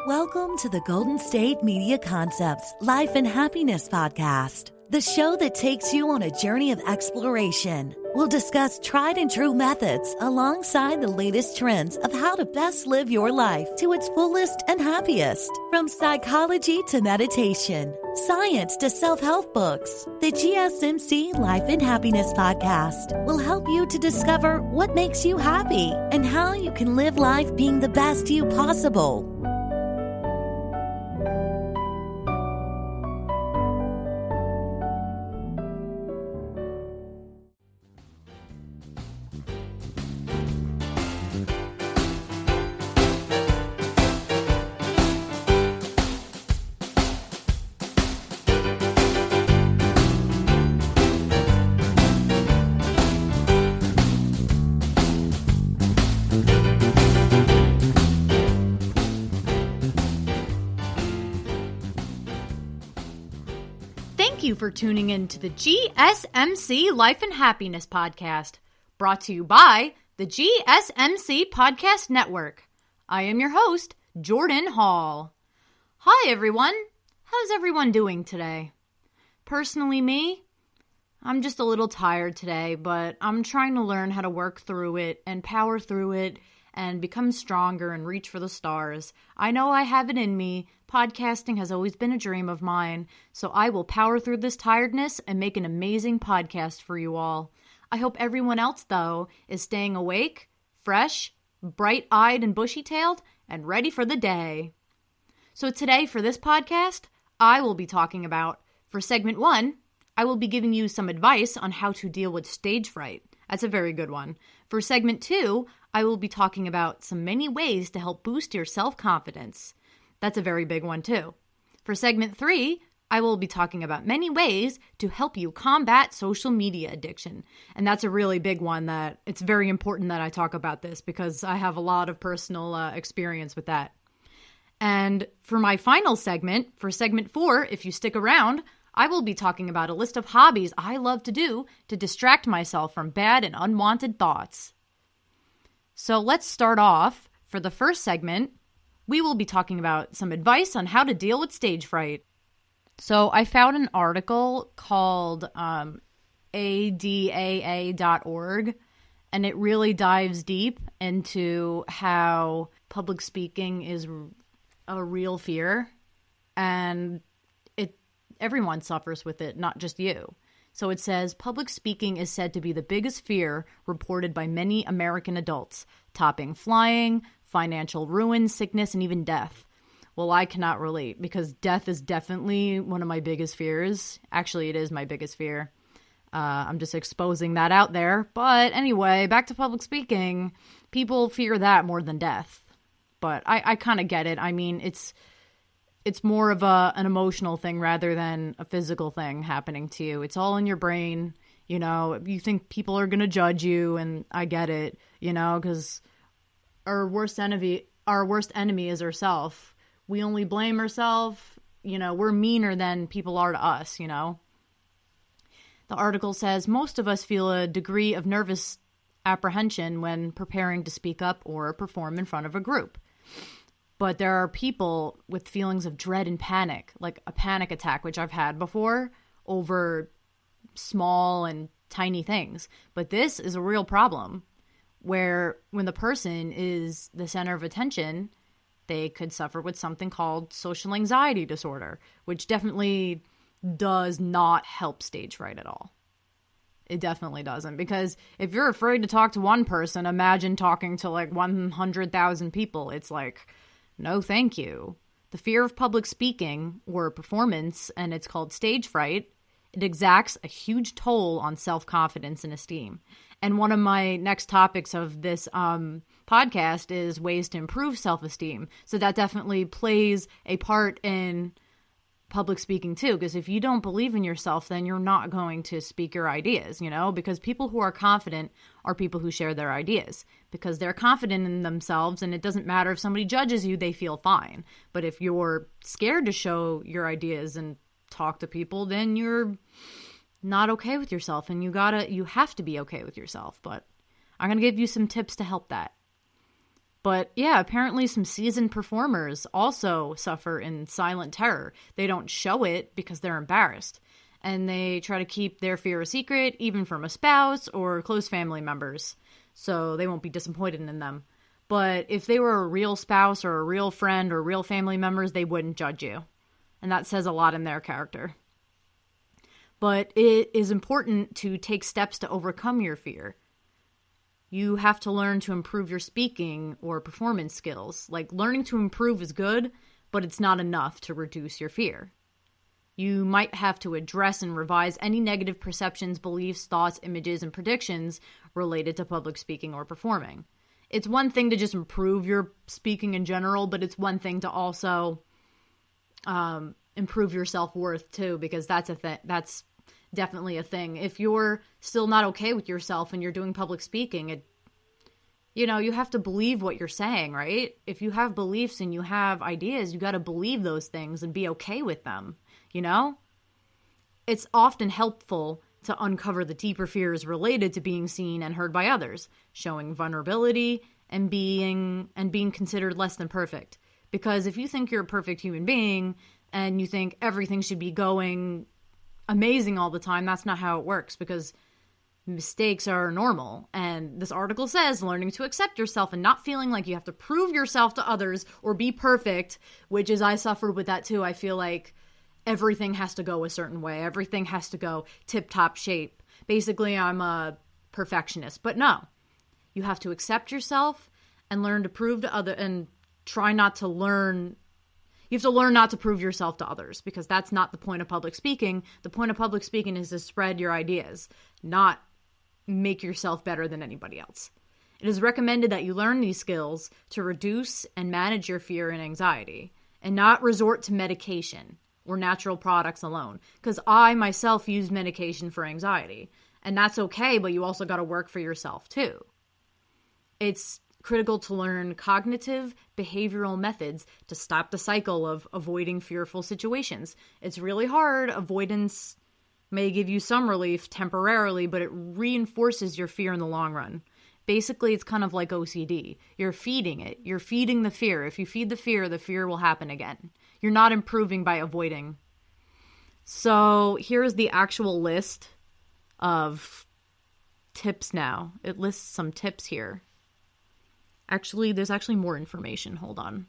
Welcome to the Golden State Media Concepts Life and Happiness Podcast, the show that takes you on a journey of exploration. We'll discuss tried and true methods alongside the latest trends of how to best live your life to its fullest and happiest. From psychology to meditation, science to self-help books, the GSMC Life and Happiness Podcast will help you to discover what makes you happy and how you can live life being the best you possible. Thank you for tuning in to the GSMC Life and Happiness Podcast, brought to you by the GSMC Podcast Network. I am your host, Jordan Hall. Hi, everyone. How's everyone doing today? Personally, me, I'm just a little tired today, but I'm trying to learn how to work through it and power through it and become stronger and reach for the stars. I know I have it in me. Podcasting has always been a dream of mine, so I will power through this tiredness and make an amazing podcast for you all. I hope everyone else, though, is staying awake, fresh, bright-eyed and bushy-tailed, and ready for the day. So today, for this podcast, I will be talking about, for segment 1, I will be giving you some advice on how to deal with stage fright. That's a very good one. For segment 2, I will be talking about some many ways to help boost your self-confidence. That's a very big one, too. For segment 3, I will be talking about many ways to help you combat social media addiction. And that's a really big one that it's very important that I talk about this because I have a lot of personal experience with that. And for my final segment, for segment 4, if you stick around, I will be talking about a list of hobbies I love to do to distract myself from bad and unwanted thoughts. So let's start off. For the first segment, we will be talking about some advice on how to deal with stage fright. So I found an article called ADAA.org, and it really dives deep into how public speaking is a real fear, and everyone suffers with it, not just you. So it says, public speaking is said to be the biggest fear reported by many American adults, topping flying, financial ruin, sickness, and even death. Well, I cannot relate because death is definitely one of my biggest fears. Actually, it is my biggest fear. I'm just exposing that out there. But anyway, back to public speaking. People fear that more than death. But I kind of get it. I mean, it's more of an emotional thing rather than a physical thing happening to you. It's all in your brain. You know, you think people are going to judge you, and I get it, you know, because our worst enemy is ourselves. We only blame ourselves. You know, we're meaner than people are to us, you know. The article says most of us feel a degree of nervous apprehension when preparing to speak up or perform in front of a group. But there are people with feelings of dread and panic, like a panic attack, which I've had before, over small and tiny things. But this is a real problem, where when the person is the center of attention, they could suffer with something called social anxiety disorder, which definitely does not help stage fright at all. It definitely doesn't, because if you're afraid to talk to one person, imagine talking to like 100,000 people. It's like, no, thank you. The fear of public speaking or performance, and it's called stage fright, it exacts a huge toll on self-confidence and esteem. And one of my next topics of this podcast is ways to improve self-esteem. So that definitely plays a part in public speaking too, because if you don't believe in yourself, then you're not going to speak your ideas, you know, because people who are confident are people who share their ideas because they're confident in themselves, and it doesn't matter if somebody judges you, they feel fine. But if you're scared to show your ideas and talk to people, then you're not okay with yourself, and you have to be okay with yourself. But I'm going to give you some tips to help that. But yeah, apparently some seasoned performers also suffer in silent terror. They don't show it because they're embarrassed. And they try to keep their fear a secret, even from a spouse or close family members, so they won't be disappointed in them. But if they were a real spouse or a real friend or real family members, they wouldn't judge you. And that says a lot in their character. But it is important to take steps to overcome your fear. You have to learn to improve your speaking or performance skills. Like, learning to improve is good, but it's not enough to reduce your fear. You might have to address and revise any negative perceptions, beliefs, thoughts, images, and predictions related to public speaking or performing. It's one thing to just improve your speaking in general, but it's one thing to also improve your self-worth too, because that's definitely a thing. If you're still not okay with yourself and you're doing public speaking, you have to believe what you're saying, right? If you have beliefs and you have ideas, you got to believe those things and be okay with them, It's often helpful to uncover the deeper fears related to being seen and heard by others, showing vulnerability and being considered less than perfect. Because if you think you're a perfect human being and you think everything should be going amazing all the time, that's not how it works, because mistakes are normal. And this article says learning to accept yourself and not feeling like you have to prove yourself to others or be perfect, which is, I suffered with that too. I feel like everything has to go a certain way. Everything has to go tip-top shape. Basically, I'm a perfectionist. But no, you have to accept yourself and learn to prove to others, and try not to learn. You have to learn not to prove yourself to others, because that's not the point of public speaking. The point of public speaking is to spread your ideas, not make yourself better than anybody else. It is recommended that you learn these skills to reduce and manage your fear and anxiety, and not resort to medication or natural products alone. Because I myself use medication for anxiety, and that's okay, but you also got to work for yourself too. It's critical to learn cognitive behavioral methods to stop the cycle of avoiding fearful situations. It's really hard. Avoidance may give you some relief temporarily, but it reinforces your fear in the long run. Basically, it's kind of like OCD. You're feeding it. You're feeding the fear. If you feed the fear will happen again. You're not improving by avoiding. So here's the actual list of tips now. It lists some tips here. Actually, there's actually more information. Hold on.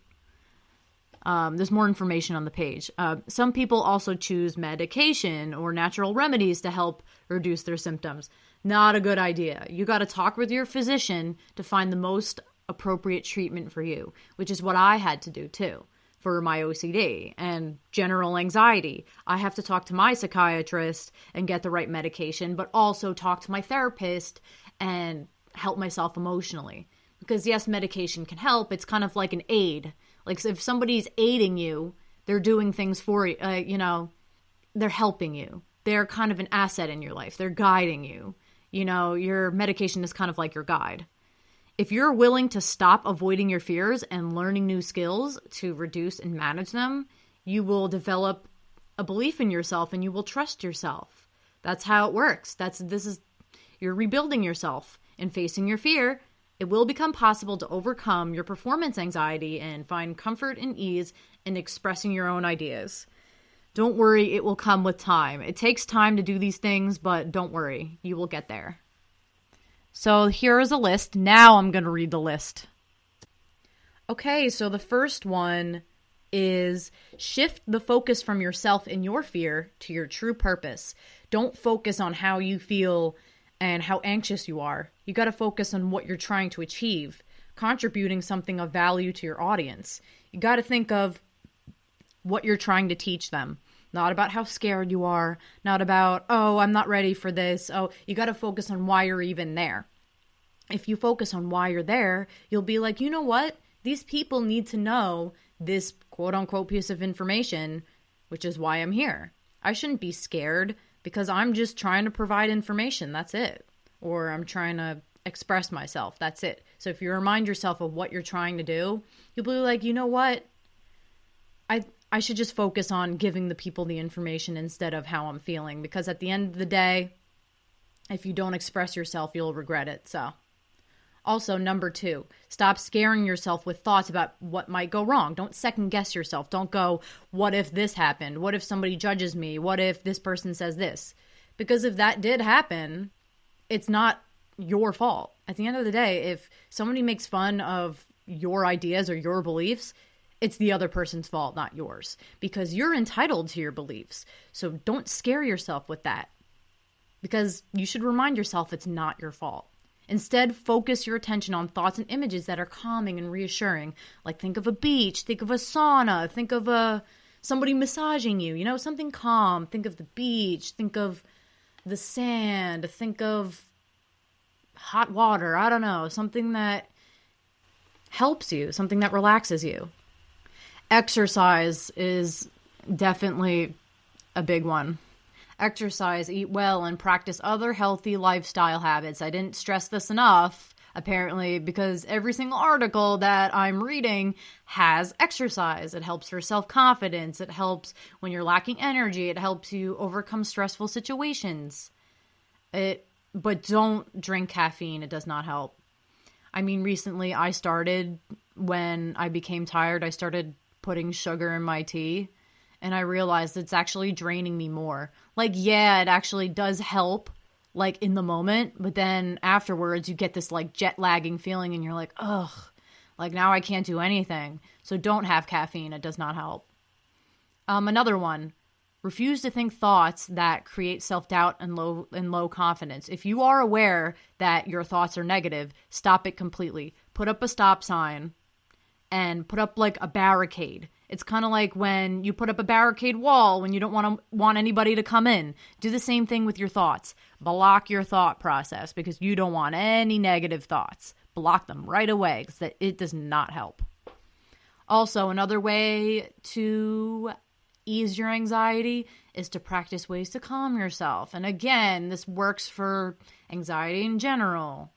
There's more information on the page. Some people also choose medication or natural remedies to help reduce their symptoms. Not a good idea. You got to talk with your physician to find the most appropriate treatment for you, which is what I had to do too for my OCD and general anxiety. I have to talk to my psychiatrist and get the right medication, but also talk to my therapist and help myself emotionally. Because yes, medication can help. It's kind of like an aid. Like, if somebody's aiding you, they're doing things for you, they're helping you. They're kind of an asset in your life. They're guiding you. Your medication is kind of like your guide. If you're willing to stop avoiding your fears and learning new skills to reduce and manage them, you will develop a belief in yourself and you will trust yourself. That's how it works. You're rebuilding yourself and facing your fear. It will become possible to overcome your performance anxiety and find comfort and ease in expressing your own ideas. Don't worry, it will come with time. It takes time to do these things, but don't worry, you will get there. So here is a list. Now I'm going to read the list. Okay, so the first one is shift the focus from yourself and your fear to your true purpose. Don't focus on how you feel and how anxious you are. You got to focus on what you're trying to achieve, contributing something of value to your audience. You got to think of what you're trying to teach them. Not about how scared you are, not about, oh, I'm not ready for this. Oh, you got to focus on why you're even there. If you focus on why you're there, you'll be like, you know what? These people need to know this quote unquote piece of information, which is why I'm here. I shouldn't be scared because I'm just trying to provide information. That's it. Or I'm trying to express myself. That's it. So if you remind yourself of what you're trying to do, you'll be like, you know what? I should just focus on giving the people the information instead of how I'm feeling, because at the end of the day, if you don't express yourself, you'll regret it. So, Also, number 2, stop scaring yourself with thoughts about what might go wrong. Don't second guess yourself. Don't go, what if this happened? What if somebody judges me? What if this person says this? Because if that did happen, it's not your fault. At the end of the day, if somebody makes fun of your ideas or your beliefs, it's the other person's fault, not yours. Because you're entitled to your beliefs. So don't scare yourself with that. Because you should remind yourself it's not your fault. Instead, focus your attention on thoughts and images that are calming and reassuring. Like think of a beach, think of a sauna, think of somebody massaging you, you know, something calm. Think of the beach, think of the sand, think of hot water. I don't know, something that helps you, something that relaxes you. Exercise is definitely a big one. Exercise, eat well, and practice other healthy lifestyle habits. I didn't stress this enough, apparently, because every single article that I'm reading has exercise. It helps for self-confidence. It helps when you're lacking energy. It helps you overcome stressful situations. But don't drink caffeine. It does not help. I mean, recently when I became tired, I started putting sugar in my tea. And I realized it's actually draining me more. Like, yeah, it actually does help, like, in the moment. But then afterwards, you get this, like, jet-lagging feeling. And you're like, ugh, like, now I can't do anything. So don't have caffeine. It does not help. Another one, refuse to think thoughts that create self-doubt and low confidence. If you are aware that your thoughts are negative, stop it completely. Put up a stop sign and put up, like, a barricade. It's kind of like when you put up a barricade wall when you don't want anybody to come in. Do the same thing with your thoughts. Block your thought process because you don't want any negative thoughts. Block them right away because it does not help. Also, another way to ease your anxiety is to practice ways to calm yourself. And again, this works for anxiety in general.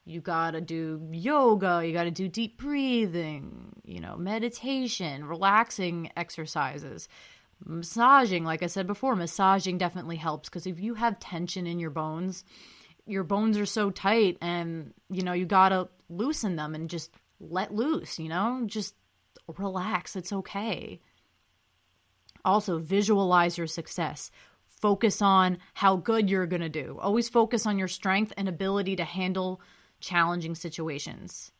You gotta do yoga, you gotta do deep breathing, meditation, relaxing exercises, massaging. Like I said before, massaging definitely helps because if you have tension in your bones are so tight and, you gotta loosen them and just let loose, just relax. It's okay. Also, visualize your success. Focus on how good you're gonna do. Always focus on your strength and ability to handle challenging situations.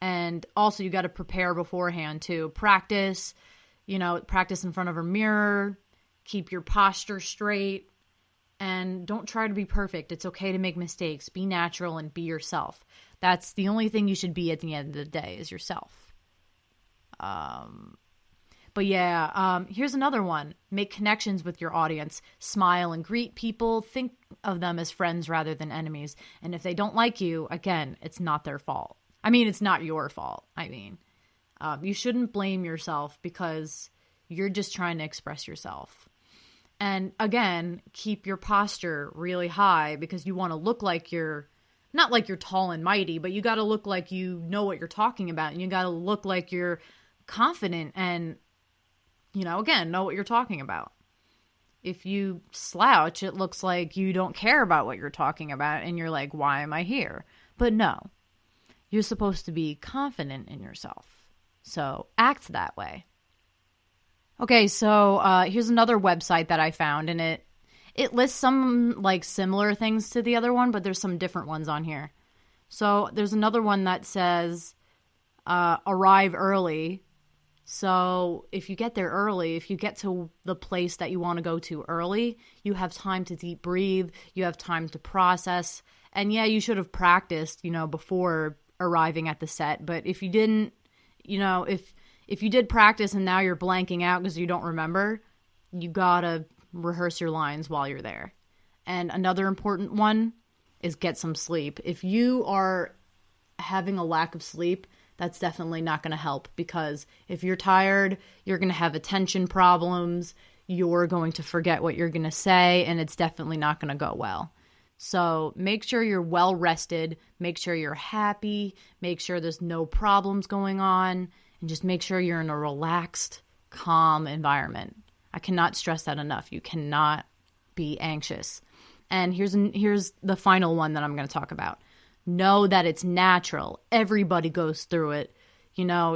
And also you got to prepare beforehand too. Practice in front of a mirror, keep your posture straight, and don't try to be perfect. It's okay to make mistakes. Be natural and be yourself. That's the only thing you should be at the end of the day is yourself. But yeah, here's another one. Make connections with your audience. Smile and greet people. Think of them as friends rather than enemies. And if they don't like you, again, it's not their fault. I mean, it's not your fault. You shouldn't blame yourself because you're just trying to express yourself. And again, keep your posture really high because you want to look like not like you're tall and mighty, but you got to look like you know what you're talking about. And you got to look like you're confident and again, know what you're talking about. If you slouch, it looks like you don't care about what you're talking about and you're like, why am I here? But no, you're supposed to be confident in yourself. So act that way. Okay, so here's another website that I found, and it lists some like similar things to the other one, but there's some different ones on here. So there's another one that says arrive early. So if you get there early, if you get to the place that you want to go to early, you have time to deep breathe, you have time to process. And yeah, you should have practiced, before arriving at the set. But if you didn't, if you did practice and now you're blanking out because you don't remember, you gotta rehearse your lines while you're there. And another important one is get some sleep. If you are having a lack of sleep, that's definitely not going to help because if you're tired, you're going to have attention problems, you're going to forget what you're going to say, and it's definitely not going to go well. So make sure you're well rested, make sure you're happy, make sure there's no problems going on, and just make sure you're in a relaxed, calm environment. I cannot stress that enough. You cannot be anxious. And here's the final one that I'm going to talk about. Know that it's natural. Everybody goes through it.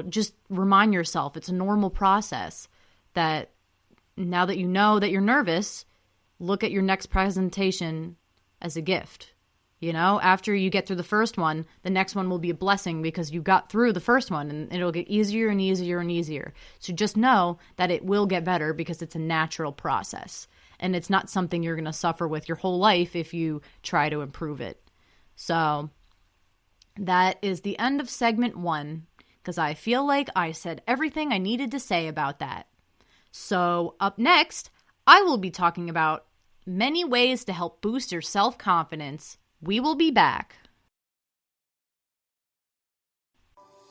Just remind yourself it's a normal process, that now that you know that you're nervous, look at your next presentation as a gift. After you get through the first one, the next one will be a blessing because you got through the first one, and it'll get easier and easier and easier. So just know that it will get better because it's a natural process, and it's not something you're going to suffer with your whole life if you try to improve it. So that is the end of segment 1, because I feel like I said everything I needed to say about that. So up next, I will be talking about many ways to help boost your self-confidence. We will be back.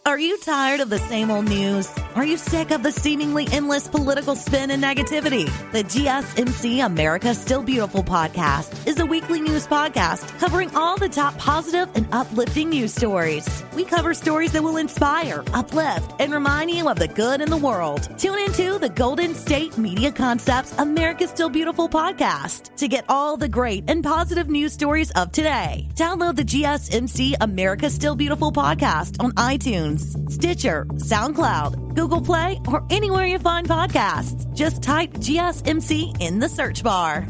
Are you tired of the same old news? Are you sick of the seemingly endless political spin and negativity? The GSMC America Still Beautiful podcast is a weekly news podcast covering all the top positive and uplifting news stories. We cover stories that will inspire, uplift, and remind you of the good in the world. Tune into the Golden State Media Concepts America Still Beautiful podcast to get all the great and positive news stories of today. Download the GSMC America Still Beautiful podcast on iTunes, Stitcher, SoundCloud, Google Play, or anywhere you find podcasts. Just type GSMC in the search bar.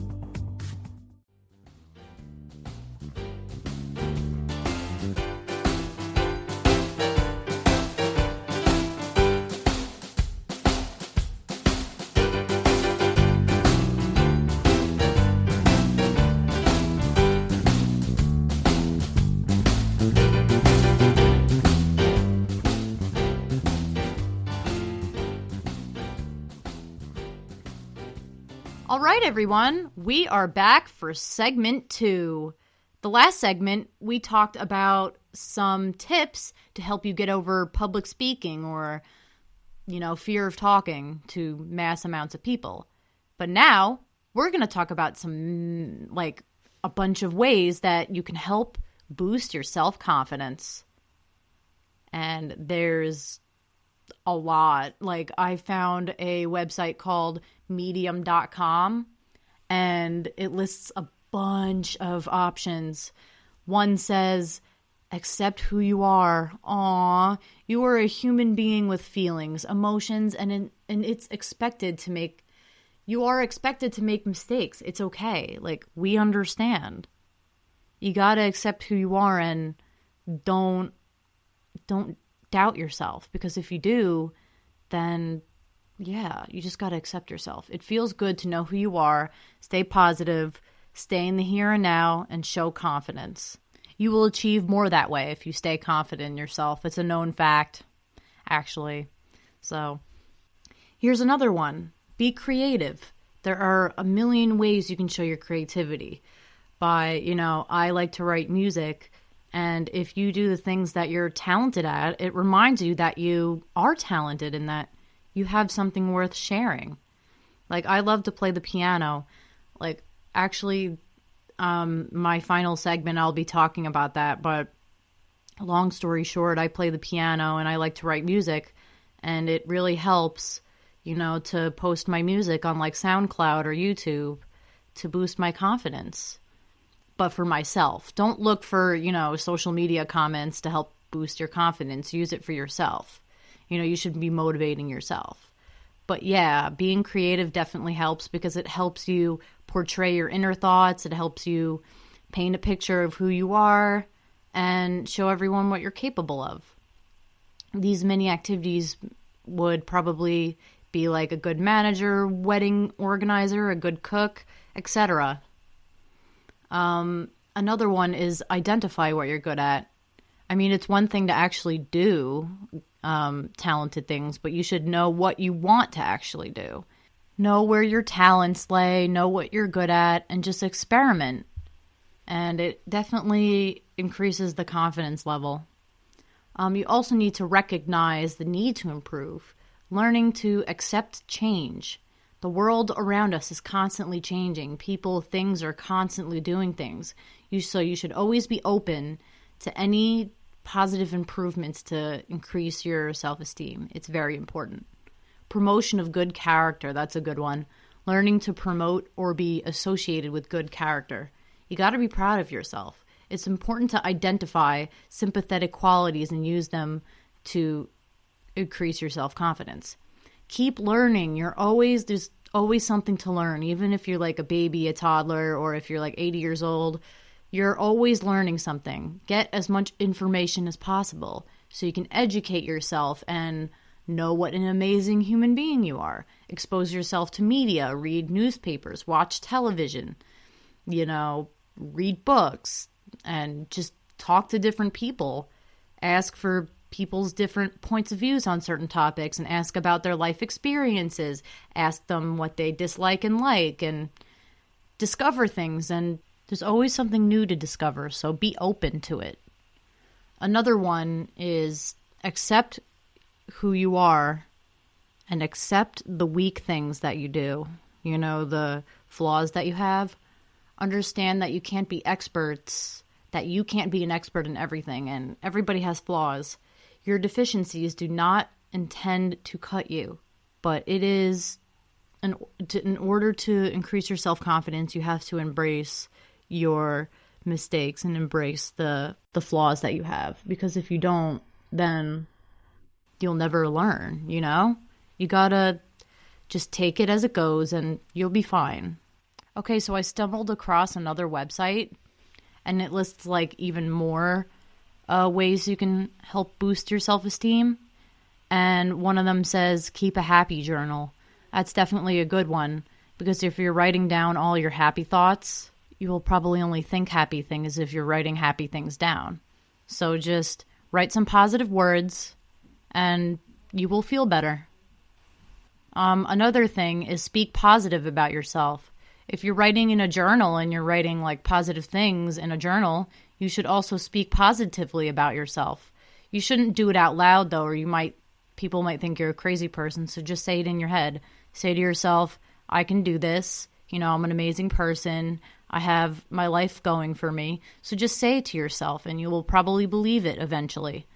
All right, everyone, we are back for segment 2. The last segment, we talked about some tips to help you get over public speaking or, fear of talking to mass amounts of people. But now we're going to talk about some, a bunch of ways that you can help boost your self-confidence. And there's a lot. I found a website called medium.com, and it lists a bunch of options. One says, accept who you are. Aw, you are a human being with feelings, emotions, and it's expected to make, you are expected to make mistakes. It's okay. We understand. You gotta accept who you are and don't doubt yourself, because if you do, then you just got to accept yourself. It feels good to know who you are, stay positive, stay in the here and now, and show confidence. You will achieve more that way if you stay confident in yourself. It's a known fact, actually. So here's another one. Be creative. There are a million ways you can show your creativity. I like to write music. And if you do the things that you're talented at, it reminds you that you are talented and that you have something worth sharing. I love to play the piano. My final segment, I'll be talking about that. But long story short, I play the piano and I like to write music. And it really helps, to post my music on SoundCloud or YouTube to boost my confidence. But for myself. Don't look for, social media comments to help boost your confidence. Use it for yourself. You should be motivating yourself. But yeah, being creative definitely helps because it helps you portray your inner thoughts. It helps you paint a picture of who you are and show everyone what you're capable of. These many activities would probably be a good manager, wedding organizer, a good cook, etc. Another one is identify what you're good at. It's one thing to actually do talented things, but you should know what you want to actually do. Know where your talents lay, know what you're good at, and just experiment. And it definitely increases the confidence level. You also need to recognize the need to improve, learning to accept change. The world around us is constantly changing. People, things are constantly doing things. So you should always be open to any positive improvements to increase your self-esteem. It's very important. Promotion of good character, that's a good one. Learning to promote or be associated with good character. You got to be proud of yourself. It's important to identify sympathetic qualities and use them to increase your self-confidence. Keep learning. There's always something to learn. Even if you're like a baby, a toddler, or if you're like 80 years old, you're always learning something. Get as much information as possible so you can educate yourself and know what an amazing human being you are. Expose yourself to media, read newspapers, watch television, read books, and just talk to different people. Ask for people's different points of views on certain topics and ask about their life experiences. Ask them what they dislike and like, and discover things. And there's always something new to discover, so be open to it. Another one is accept who you are and accept the weak things that you do. The flaws that you have. Understand that you can't be experts, that you can't be an expert in everything, and everybody has flaws. Your deficiencies do not intend to cut you, but it is, in order to increase your self-confidence, you have to embrace your mistakes and embrace the flaws that you have. Because if you don't, then you'll never learn, You gotta just take it as it goes and you'll be fine. Okay, so I stumbled across another website and it lists like even more ways you can help boost your self-esteem. And one of them says, keep a happy journal. That's definitely a good one, because if you're writing down all your happy thoughts, you will probably only think happy things if you're writing happy things down. So just write some positive words and you will feel better. Another thing is speak positive about yourself. If you're writing in a journal and you're writing like positive things in a journal, you should also speak positively about yourself. You shouldn't do it out loud though, or people might think you're a crazy person. So just say it in your head. Say to yourself, I can do this. I'm an amazing person. I have my life going for me. So just say it to yourself and you will probably believe it eventually.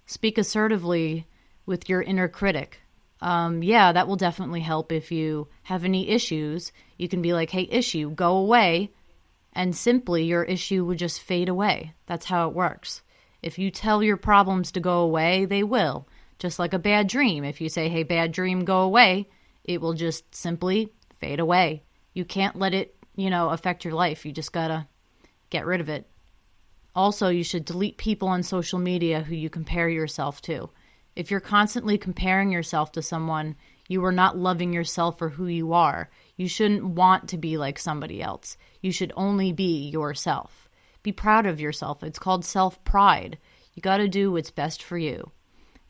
Speak assertively with your inner critic. That will definitely help. If you have any issues, you can be like, hey, issue, go away. And simply your issue would just fade away. That's how it works. If you tell your problems to go away, they will. Just like a bad dream. If you say, hey, bad dream, go away, it will just simply fade away. You can't let it, affect your life. You just gotta get rid of it. Also, you should delete people on social media who you compare yourself to. If you're constantly comparing yourself to someone, you are not loving yourself for who you are. You shouldn't want to be like somebody else. You should only be yourself. Be proud of yourself. It's called self-pride. You got to do what's best for you.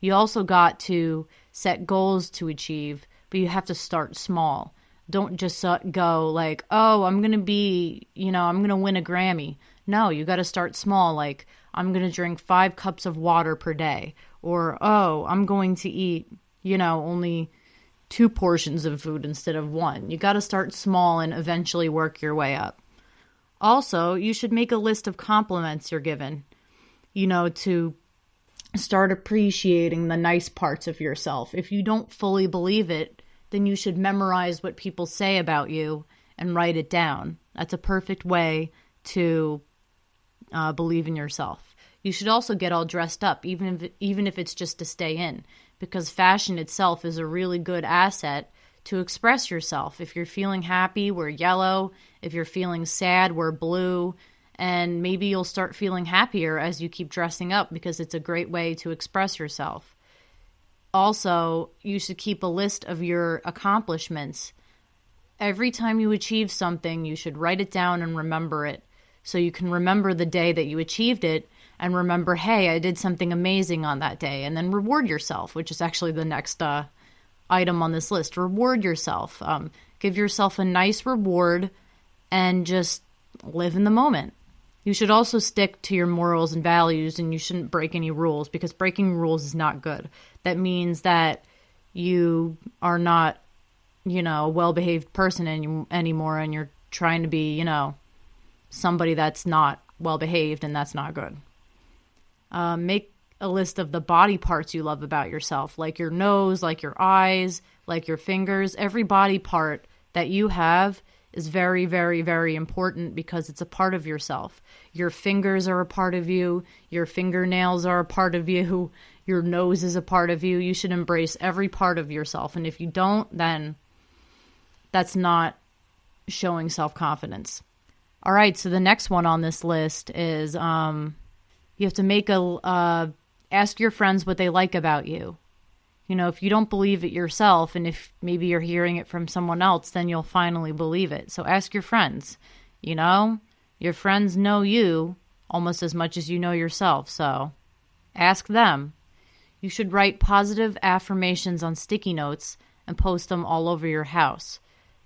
You also got to set goals to achieve, but you have to start small. Don't just go like, oh, I'm going to be, I'm going to win a Grammy. No, you got to start small. Like, I'm going to drink 5 cups of water per day. Or, oh, I'm going to eat, only 2 portions of food instead of 1. You got to start small and eventually work your way up. Also, you should make a list of compliments you're given, to start appreciating the nice parts of yourself. If you don't fully believe it, then you should memorize what people say about you and write it down. That's a perfect way to believe in yourself. You should also get all dressed up, even if it's just to stay in, because fashion itself is a really good asset to express yourself. If you're feeling happy, wear yellow. If you're feeling sad, wear blue. And maybe you'll start feeling happier as you keep dressing up, because it's a great way to express yourself. Also, you should keep a list of your accomplishments. Every time you achieve something, you should write it down and remember it, so you can remember the day that you achieved it and remember, hey, I did something amazing on that day, and then reward yourself, which is actually the next item on this list. Reward yourself. Give yourself a nice reward and just live in the moment. You should also stick to your morals and values, and you shouldn't break any rules, because breaking rules is not good. That means that you are not, a well-behaved person anymore, and you're trying to be, somebody that's not well-behaved, and that's not good. Make a list of the body parts you love about yourself, like your nose, like your eyes, like your fingers. Every body part that you have is very, very, very important because it's a part of yourself. Your fingers are a part of you. Your fingernails are a part of you. Your nose is a part of you. You should embrace every part of yourself. And if you don't, then that's not showing self-confidence. All right, so the next one on this list is you have to ask your friends what they like about you. You know, if you don't believe it yourself, and if maybe you're hearing it from someone else, then you'll finally believe it. So ask your friends. You know, your friends know you almost as much as you know yourself. So ask them. You should write positive affirmations on sticky notes and post them all over your house.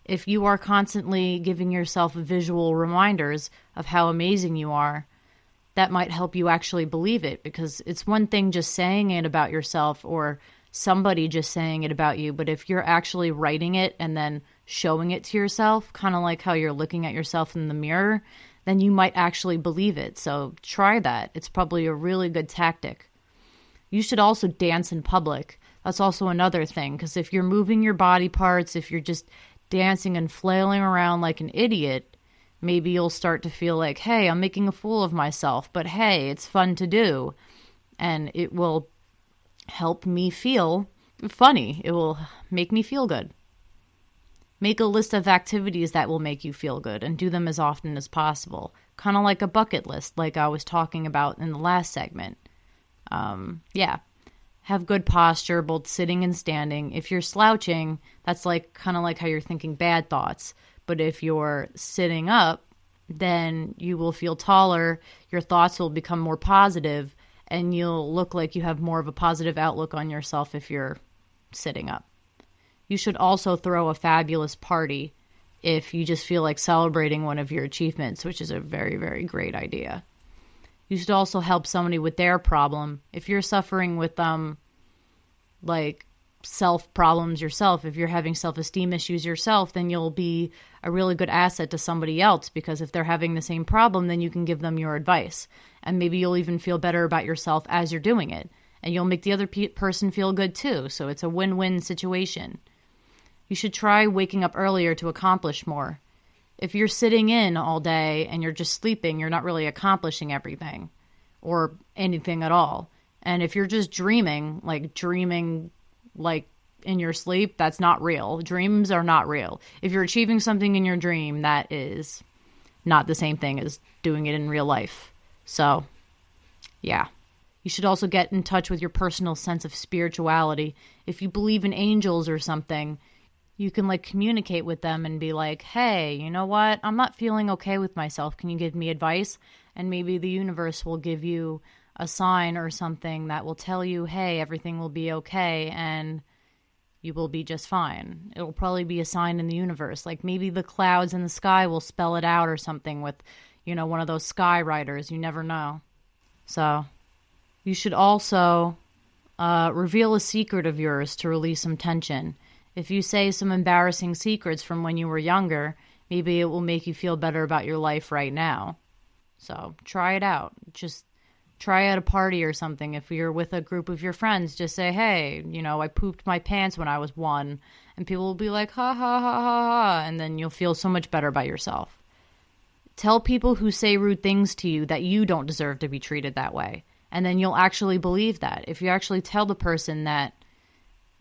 If you are constantly giving yourself visual reminders of how amazing you are, that might help you actually believe it, because it's one thing just saying it about yourself or somebody just saying it about you, but if you're actually writing it and then showing it to yourself, kind of like how you're looking at yourself in the mirror, then you might actually believe it. So try that. It's probably a really good tactic. You should also dance in public. That's also another thing, because if you're moving your body parts, if you're just dancing and flailing around like an idiot, maybe you'll start to feel like, hey, I'm making a fool of myself, but hey, it's fun to do. And it will help me feel funny. It will make me feel good. Make a list of activities that will make you feel good and do them as often as possible. Kind of like a bucket list, like I was talking about in the last segment. Have good posture, both sitting and standing. If you're slouching, that's like kind of like how you're thinking bad thoughts. But if you're sitting up, then you will feel taller, your thoughts will become more positive, and you'll look like you have more of a positive outlook on yourself if you're sitting up. You should also throw a fabulous party if you just feel like celebrating one of your achievements, which is a very, very great idea. You should also help somebody with their problem. If you're suffering with like self problems yourself, if you're having self-esteem issues yourself, then you'll be a really good asset to somebody else, because if they're having the same problem, then you can give them your advice. And maybe you'll even feel better about yourself as you're doing it. And you'll make the other person feel good too. So it's a win-win situation. You should try waking up earlier to accomplish more. If you're sitting in all day and you're just sleeping, you're not really accomplishing everything or anything at all. And if you're just dreaming like in your sleep, that's not real. Dreams are not real. If you're achieving something in your dream, that is not the same thing as doing it in real life. So, yeah. You should also get in touch with your personal sense of spirituality. If you believe in angels or something, you can like communicate with them and be like, hey, you know what? I'm not feeling okay with myself. Can you give me advice? And maybe the universe will give you a sign or something that will tell you, hey, everything will be okay and you will be just fine. It'll probably be a sign in the universe. Like maybe the clouds in the sky will spell it out or something with, one of those sky riders. You never know. So you should also reveal a secret of yours to release some tension. If you say some embarrassing secrets from when you were younger, maybe it will make you feel better about your life right now. So try it out. Just try at a party or something. If you're with a group of your friends, just say, hey, I pooped my pants when I was 1. And people will be like, ha, ha, ha, ha, ha. And then you'll feel so much better about yourself. Tell people who say rude things to you that you don't deserve to be treated that way. And then you'll actually believe that. If you actually tell the person that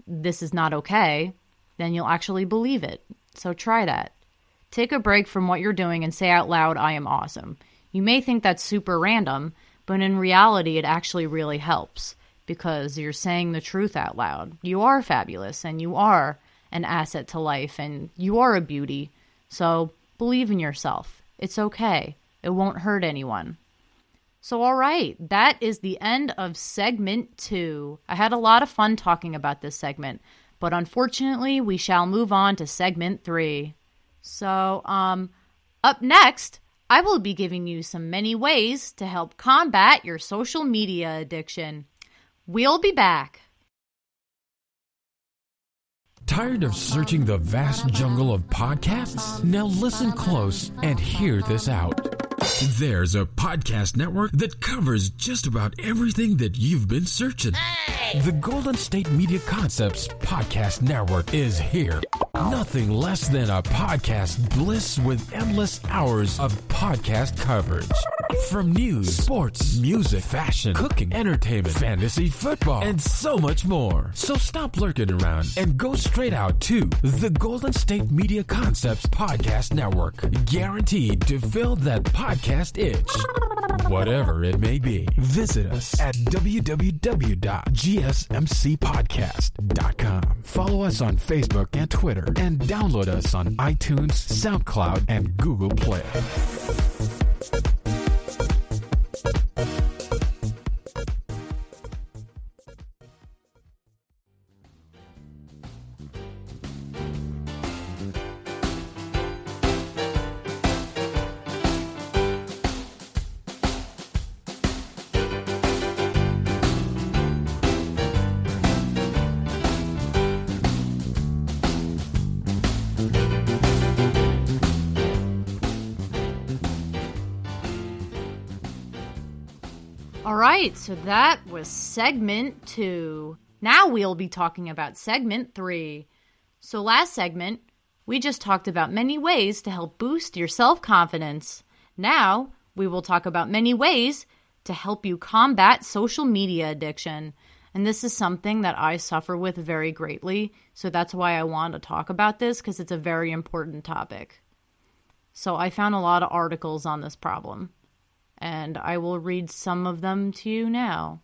this is not okay, then you'll actually believe it. So try that. Take a break from what you're doing and say out loud, I am awesome. You may think that's super random, but in reality, it actually really helps because you're saying the truth out loud. You are fabulous and you are an asset to life and you are a beauty. So believe in yourself. It's okay. It won't hurt anyone. So, all right, that is the end of segment 2. I had a lot of fun talking about this segment, but unfortunately, we shall move on to segment 3. So, up next, I will be giving you some many ways to help combat your social media addiction. We'll be back. Tired of searching the vast jungle of podcasts? Now listen close and hear this out. There's a podcast network that covers just about everything that you've been searching. Hey! The Golden State Media Concepts Podcast Network is here. Nothing less than a podcast bliss with endless hours of podcast coverage. From news, sports, music, fashion, cooking, entertainment, fantasy, football, and so much more. So stop lurking around and go straight out to the Golden State Media Concepts Podcast Network. Guaranteed to fill that podcast itch. Whatever it may be. Visit us at www.gsmcpodcast.com. Follow us on Facebook and Twitter, and download us on iTunes, SoundCloud, and Google Play. All right, so that was segment 2. Now we'll be talking about segment 3. So last segment, we just talked about many ways to help boost your self-confidence. Now we will talk about many ways to help you combat social media addiction. And this is something that I suffer with very greatly. So that's why I want to talk about this, because it's a very important topic. So I found a lot of articles on this problem, and I will read some of them to you now.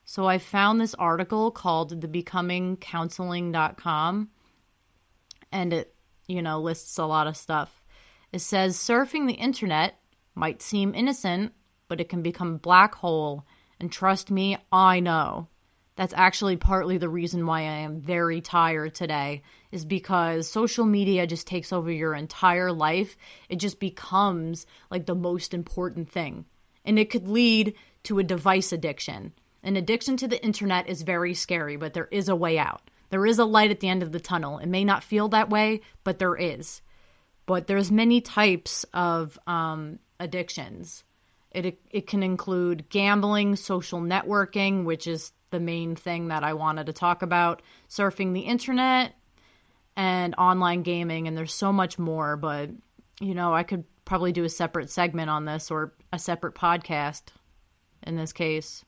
So I found this article called thebecomingcounseling.com, and it, lists a lot of stuff. It says, surfing the internet might seem innocent, but it can become a black hole. And trust me, I know. That's actually partly the reason why I am very tired today, is because social media just takes over your entire life. It just becomes like the most important thing. And it could lead to a device addiction. An addiction to the internet is very scary, but there is a way out. There is a light at the end of the tunnel. It may not feel that way, but there is. But there's many types of addictions. It can include gambling, social networking, which is the main thing that I wanted to talk about, surfing the internet, and online gaming. And there's so much more, but, I could probably do a separate segment on this, or a separate podcast in this case.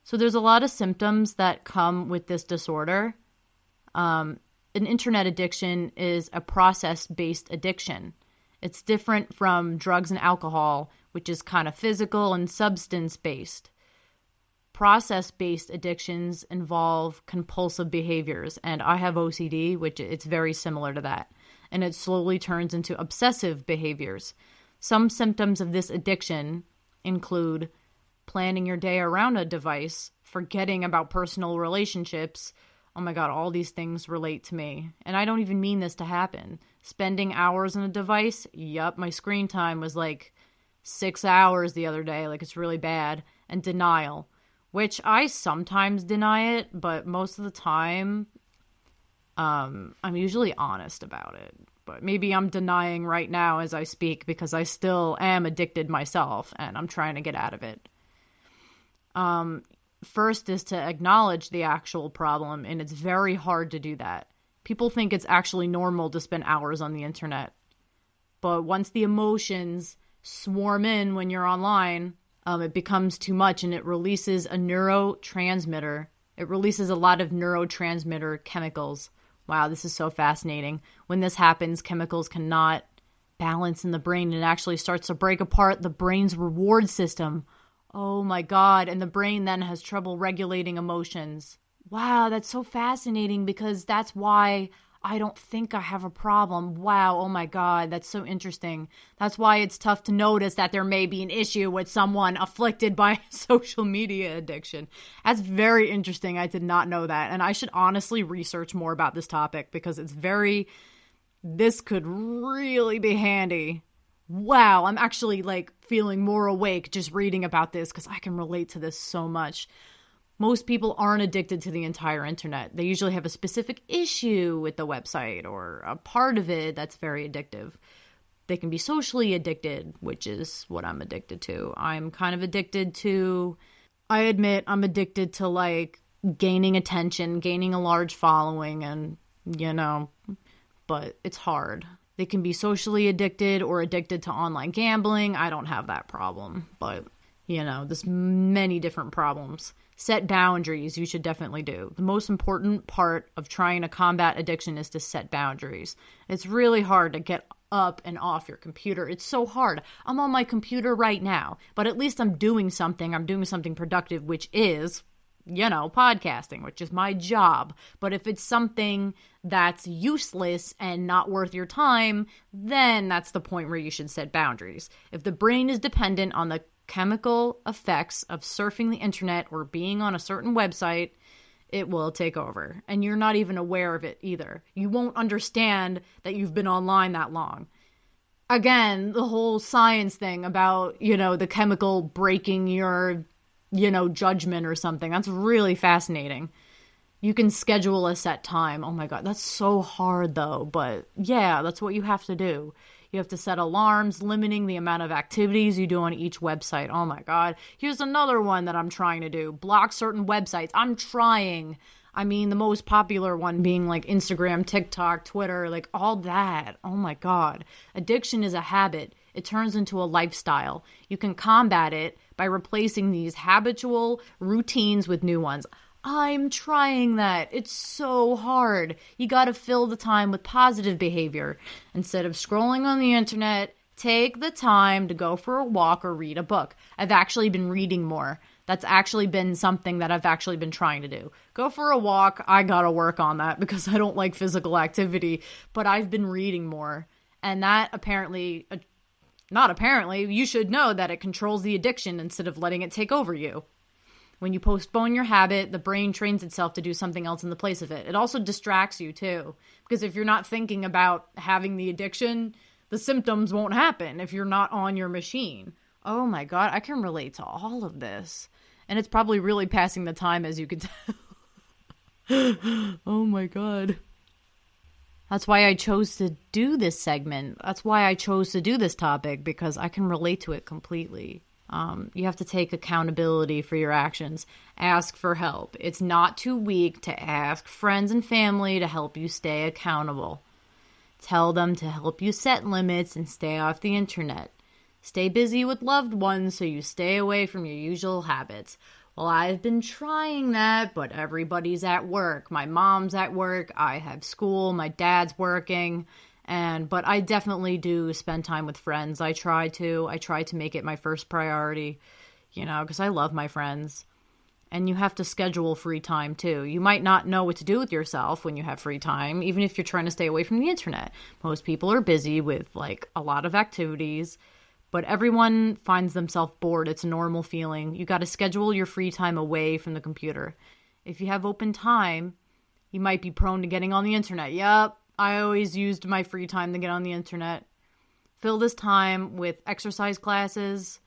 So there's a lot of symptoms that come with this disorder. An internet addiction is a process-based addiction. It's different from drugs and alcohol, which is kind of physical and substance-based. Process-based addictions involve compulsive behaviors, and I have OCD, which it's very similar to that, and it slowly turns into obsessive behaviors. Some symptoms of this addiction include planning your day around a device, forgetting about personal relationships. Oh my God, all these things relate to me, and I don't even mean this to happen. Spending hours on a device, yup, my screen time was like 6 hours the other day, like it's really bad. And denial, which I sometimes deny it, but most of the time, I'm usually honest about it. But maybe I'm denying right now as I speak, because I still am addicted myself, and I'm trying to get out of it. First is to acknowledge the actual problem, and it's very hard to do that. People think it's actually normal to spend hours on the internet. But once the emotions swarm in when you're online, it becomes too much, and it releases a neurotransmitter. It releases a lot of neurotransmitter chemicals. Wow, this is so fascinating. When this happens, chemicals cannot balance in the brain, and it actually starts to break apart the brain's reward system. Oh my God, and the brain then has trouble regulating emotions. Wow, that's so fascinating, because that's why I don't think I have a problem. Wow, oh my God, that's so interesting. That's why it's tough to notice that there may be an issue with someone afflicted by social media addiction. That's very interesting. I did not know that. And I should honestly research more about this topic, because this could really be handy. Wow, I'm actually feeling more awake just reading about this, because I can relate to this so much. Most people aren't addicted to the entire internet. They usually have a specific issue with the website or a part of it that's very addictive. They can be socially addicted, which is what I'm addicted to. I'm kind of addicted to, I admit I'm addicted to gaining attention, gaining a large following, and, but it's hard. They can be socially addicted or addicted to online gambling. I don't have that problem, but there's many different problems. Set boundaries, you should definitely do. The most important part of trying to combat addiction is to set boundaries. It's really hard to get up and off your computer. It's so hard. I'm on my computer right now, but at least I'm doing something. I'm doing something productive, which is, podcasting, which is my job. But if it's something that's useless and not worth your time, then that's the point where you should set boundaries. If the brain is dependent on the chemical effects of surfing the internet or being on a certain website, it will take over. And you're not even aware of it either. You won't understand that you've been online that long. Again, the whole science thing about, the chemical breaking your, judgment or something. That's really fascinating. You can schedule a set time. Oh my God, that's so hard though. But yeah, that's what you have to do. You have to set alarms limiting the amount of activities you do on each website. Oh my God. Here's another one that I'm trying to do. Block certain websites. I'm trying. I mean, the most popular one being like Instagram, TikTok, Twitter, like all that. Oh my God. Addiction is a habit. It turns into a lifestyle. You can combat it by replacing these habitual routines with new ones. I'm trying that. It's so hard. You got to fill the time with positive behavior. Instead of scrolling on the internet, take the time to go for a walk or read a book. I've actually been reading more. That's actually been something that I've actually been trying to do. Go for a walk. I got to work on that because I don't like physical activity, but I've been reading more. And that not apparently, you should know that it controls the addiction instead of letting it take over you. When you postpone your habit, the brain trains itself to do something else in the place of it. It also distracts you too, because if you're not thinking about having the addiction, the symptoms won't happen if you're not on your machine. Oh my God, I can relate to all of this. And it's probably really passing the time, as you can tell. Oh my God. That's why I chose to do this segment. That's why I chose to do this topic, because I can relate to it completely. You have to take accountability for your actions. Ask for help. It's not too weak to ask friends and family to help you stay accountable. Tell them to help you set limits and stay off the internet. Stay busy with loved ones so you stay away from your usual habits. Well, I've been trying that, but everybody's at work. My mom's at work. I have school. My dad's working. But I definitely do spend time with friends. I try to make it my first priority, because I love my friends. And you have to schedule free time too. You might not know what to do with yourself when you have free time, even if you're trying to stay away from the internet. Most people are busy with a lot of activities, but everyone finds themselves bored. It's a normal feeling. You got to schedule your free time away from the computer. If you have open time, you might be prone to getting on the internet. Yep. I always used my free time to get on the internet. Fill this time with exercise classes.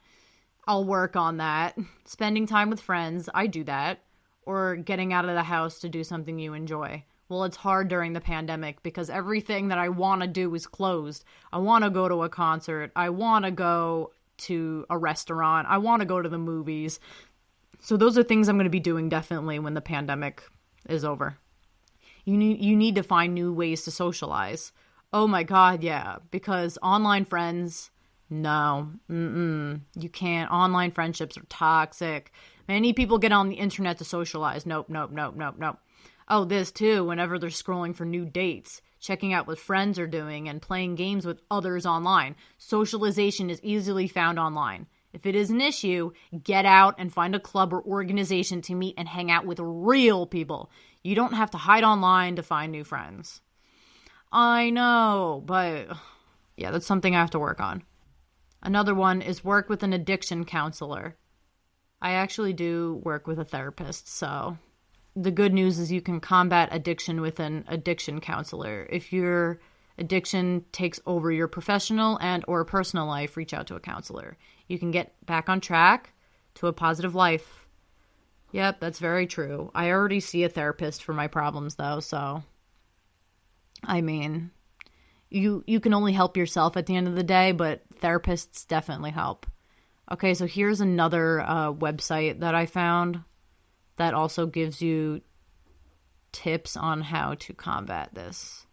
I'll work on that. Spending time with friends. I do that. Or getting out of the house to do something you enjoy. Well, it's hard during the pandemic because everything that I want to do is closed. I want to go to a concert. I want to go to a restaurant. I want to go to the movies. So those are things I'm going to be doing definitely when the pandemic is over. You need to find new ways to socialize. Oh my God, yeah. Because online friends, no. You can't. Online friendships are toxic. Many people get on the internet to socialize. Nope. Oh, this too, whenever they're scrolling for new dates, checking out what friends are doing, and playing games with others online. Socialization is easily found online. If it is an issue, get out and find a club or organization to meet and hang out with real people. You don't have to hide online to find new friends. I know, but yeah, that's something I have to work on. Another one is work with an addiction counselor. I actually do work with a therapist, so the good news is you can combat addiction with an addiction counselor. If your addiction takes over your professional and or personal life, reach out to a counselor. You can get back on track to a positive life. Yep, that's very true. I already see a therapist for my problems, though, so I mean, you can only help yourself at the end of the day, but therapists definitely help. Okay, so here's another website that I found that also gives you tips on how to combat this.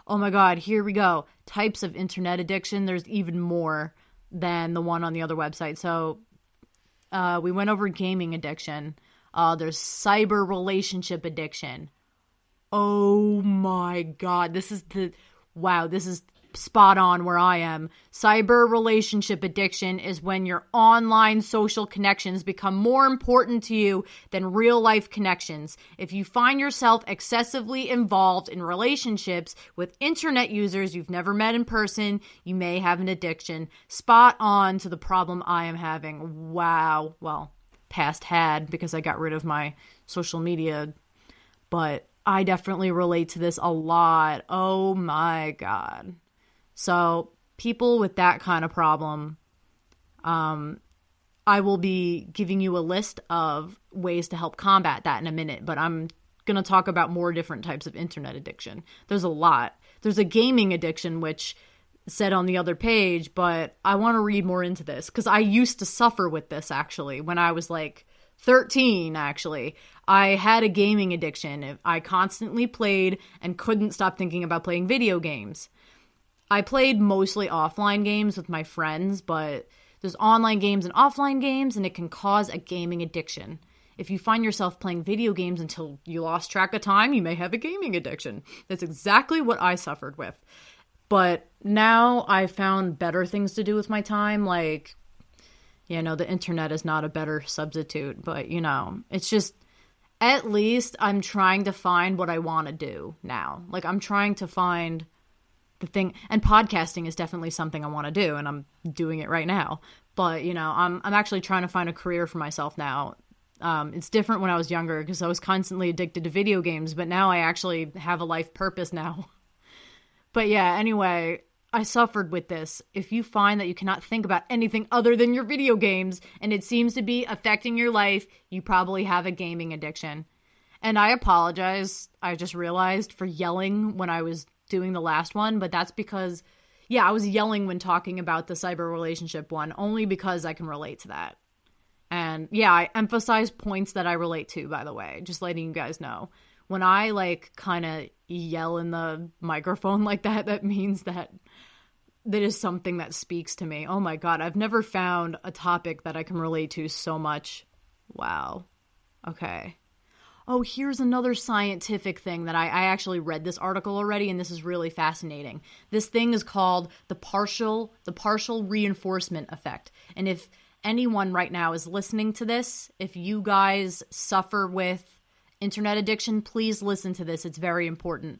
Oh my God, here we go. Types of internet addiction. There's even more than the one on the other website. So we went over gaming addiction. There's cyber relationship addiction. Oh my God. This is spot on where I am. Cyber relationship addiction is when your online social connections become more important to you than real life connections. If you find yourself excessively involved in relationships with internet users you've never met in person, you may have an addiction. Spot on to the problem I am having. Wow. Well, past had, because I got rid of my social media, but I definitely relate to this a lot. Oh my God. So people with that kind of problem, I will be giving you a list of ways to help combat that in a minute, but I'm going to talk about more different types of internet addiction. There's a lot. There's a gaming addiction, which said on the other page, but I want to read more into this because I used to suffer with this actually when I was like 13, actually. I had a gaming addiction. I constantly played and couldn't stop thinking about playing video games. I played mostly offline games with my friends, but there's online games and offline games, and it can cause a gaming addiction. If you find yourself playing video games until you lost track of time, you may have a gaming addiction. That's exactly what I suffered with. But now I found better things to do with my time, like, the internet is not a better substitute, but, it's just, at least I'm trying to find what I want to do now. Like, I'm trying to find the thing, and podcasting is definitely something I want to do, and I'm doing it right now. But, I'm actually trying to find a career for myself now. It's different when I was younger because I was constantly addicted to video games, but now I actually have a life purpose now. But yeah, anyway, I suffered with this. If you find that you cannot think about anything other than your video games and it seems to be affecting your life, you probably have a gaming addiction. And I apologize, I just realized, for yelling when I was doing the last one, but that's because, I was yelling when talking about the cyber relationship one, only because I can relate to that. And I emphasize points that I relate to, by the way, just letting you guys know. When I kind of yell in the microphone like that, that means that is something that speaks to me. Oh my God, I've never found a topic that I can relate to so much. Wow. Okay. Oh, here's another scientific thing that I actually read this article already, and this is really fascinating. This thing is called the partial reinforcement effect. And if anyone right now is listening to this, if you guys suffer with internet addiction, please listen to this. It's very important.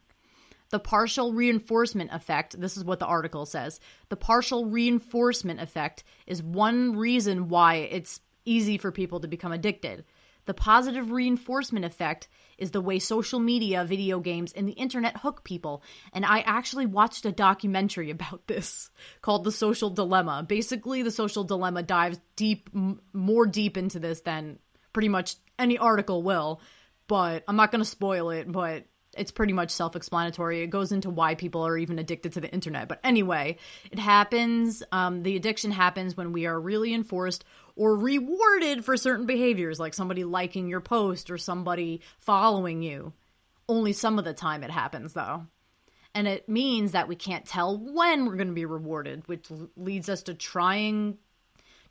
The partial reinforcement effect, this is what the article says. The partial reinforcement effect is one reason why it's easy for people to become addicted. The positive reinforcement effect is the way social media, video games, and the internet hook people. And I actually watched a documentary about this called The Social Dilemma. Basically, The Social Dilemma dives more deep into this than pretty much any article will. But I'm not going to spoil it, but it's pretty much self-explanatory. It goes into why people are even addicted to the internet. But anyway, it happens. The addiction happens when we are really enforced or rewarded for certain behaviors, like somebody liking your post or somebody following you. Only some of the time it happens, though. And it means that we can't tell when we're going to be rewarded, which leads us to trying,